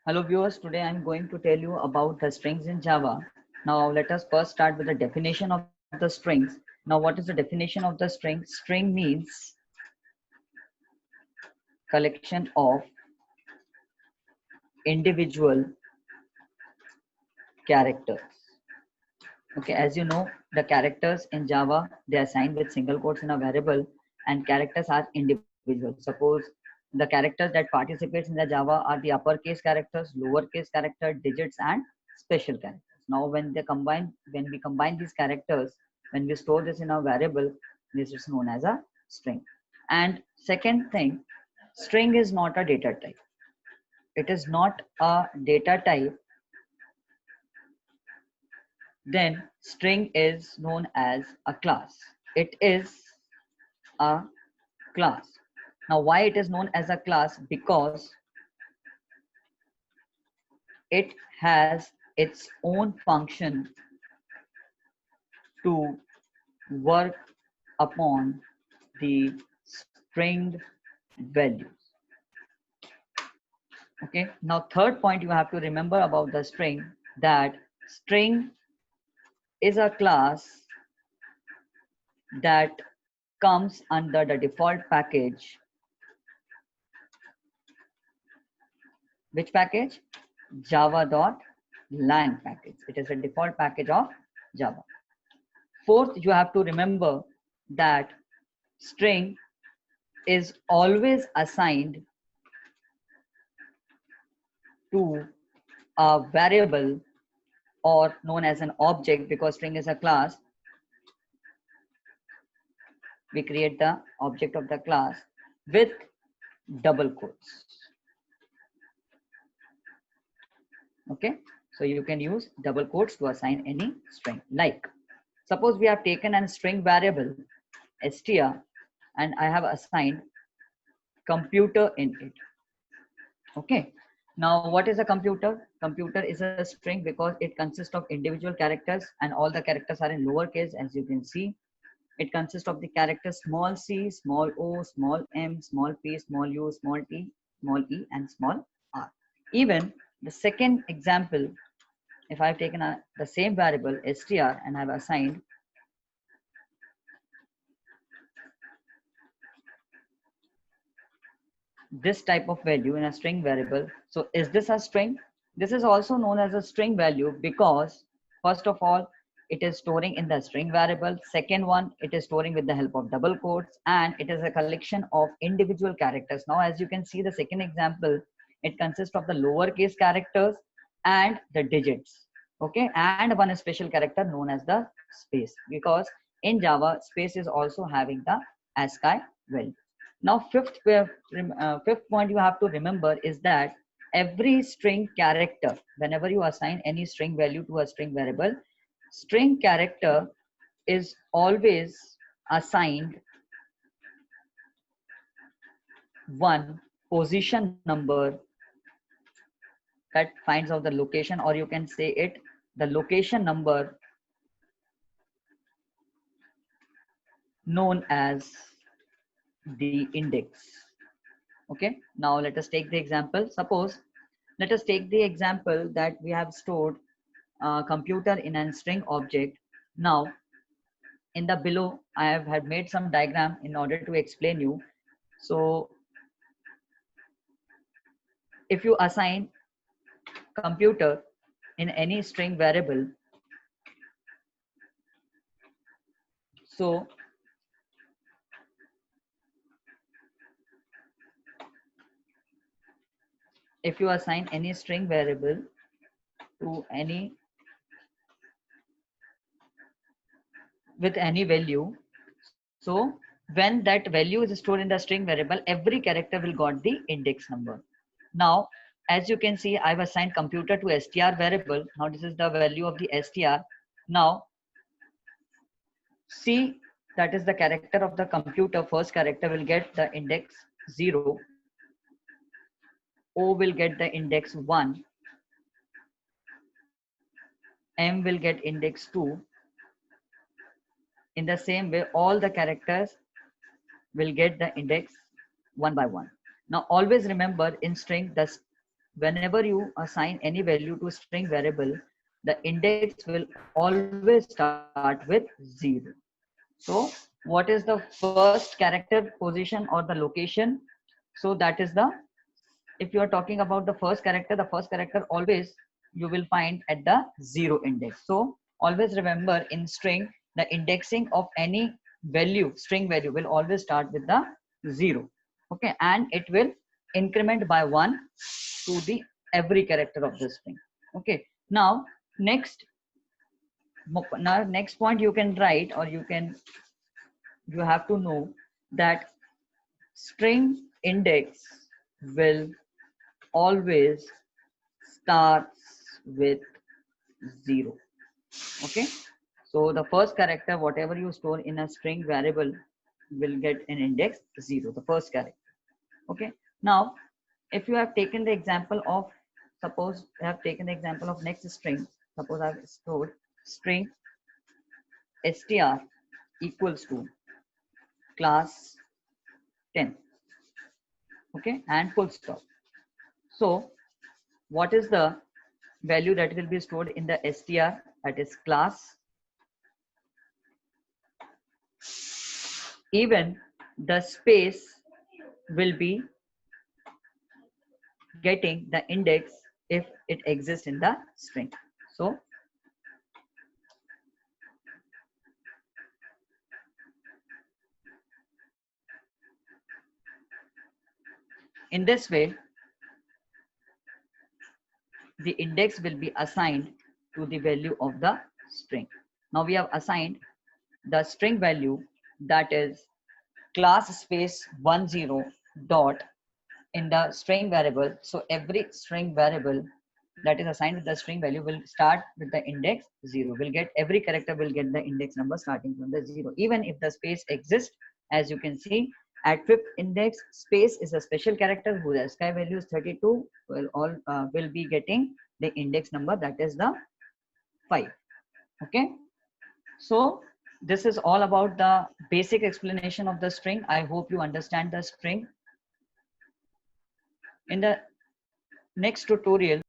Hello viewers, today I'm going to tell you about the strings in Java. Now let us first start with the definition of the strings. Now what is the definition of the string? String means collection of individual characters. Okay, as you know, the characters in Java, they are assigned with single quotes in a variable and characters are individual. Suppose the characters that participates in the Java are the uppercase characters, lowercase character, digits and special characters. Now when we combine these characters, when we store this in a variable, this is known as a string. And second thing, string is not a data type. It is not a data type, then string is known as a class. It is a class. Now why it is known as a class? Because it has its own function to work upon the stringed values. Okay, now third point you have to remember about the string, that string is a class that comes under the default package. Which package? Java.lang package. It is a default package of Java. Fourth, you have to remember that string is always assigned to a variable or known as an object. Because string is a class, we create the object of the class with double quotes. Okay, so you can use double quotes to assign any string. Like suppose we have taken a string variable str and I have assigned computer in it. Okay, now what is a computer? Computer is a string because it consists of individual characters and all the characters are in lowercase. As you can see, it consists of the characters small c, small o, small m, small p, small u, small t, small e and small r. Even the second example, if I've taken the same variable str and I've assigned this type of value in a string variable, so is this a string? This is also known as a string value because first of all, it is storing in the string variable. Second one, it is storing with the help of double quotes, and it is a collection of individual characters. Now as you can see, the second example, it consists of the lowercase characters and the digits. Okay, and one special character known as the space, because in Java space is also having the ASCII value. Now fifth point you have to remember is that every string character, whenever you assign any string value to a string variable, string character is always assigned one position number that finds out the location, or you can say it the location number known as the index. Okay, now let us take the example. Suppose let us take the example that we have stored computer in a string object. Now in the below I have had made some diagram in order to explain you. So if you assign computer in any string variable, so if you assign any string variable to any with any value, so when that value is stored in the string variable, every character will got the index number. Now as you can see, I've assigned computer to str variable. Now this is the value of the str. Now c, that is the character of the computer, first character will get the index 0, o will get the index 1, m will get index 2. In the same way, all the characters will get the index one by one. Now always remember, in string, whenever you assign any value to string variable, the index will always start with 0. So what is the first character position or the location? So that is the, if you are talking about the first character always you will find at the 0 index. So always remember, in string, the indexing of any value, string value, will always start with the 0. Okay, and it will increment by 1 to the every character of the string. Okay, next now next point you can write, or you have to know that string index will always starts with 0. Okay, so the first character whatever you store in a string variable will get an index 0, the first character. Okay, now if you have taken the example of, suppose I have taken the example of next string, suppose I have stored string str equals to class 10. Okay, and full stop. So what is the value that will be stored in the str? That is class. Even the space will be getting the index if it exists in the string. So in this way, the index will be assigned to the value of the string. Now we have assigned the string value, that is class space 10 dot in the string variable. So every string variable that is assigned with the string value will start with the index 0. Will get, every character will get the index number starting from the 0, even if the space exists. As you can see, at fifth index, space is a special character whose ASCII value is 32, will be getting the index number, that is the 5. Okay, so this is all about the basic explanation of the string. I hope you understand the string. In the next tutorial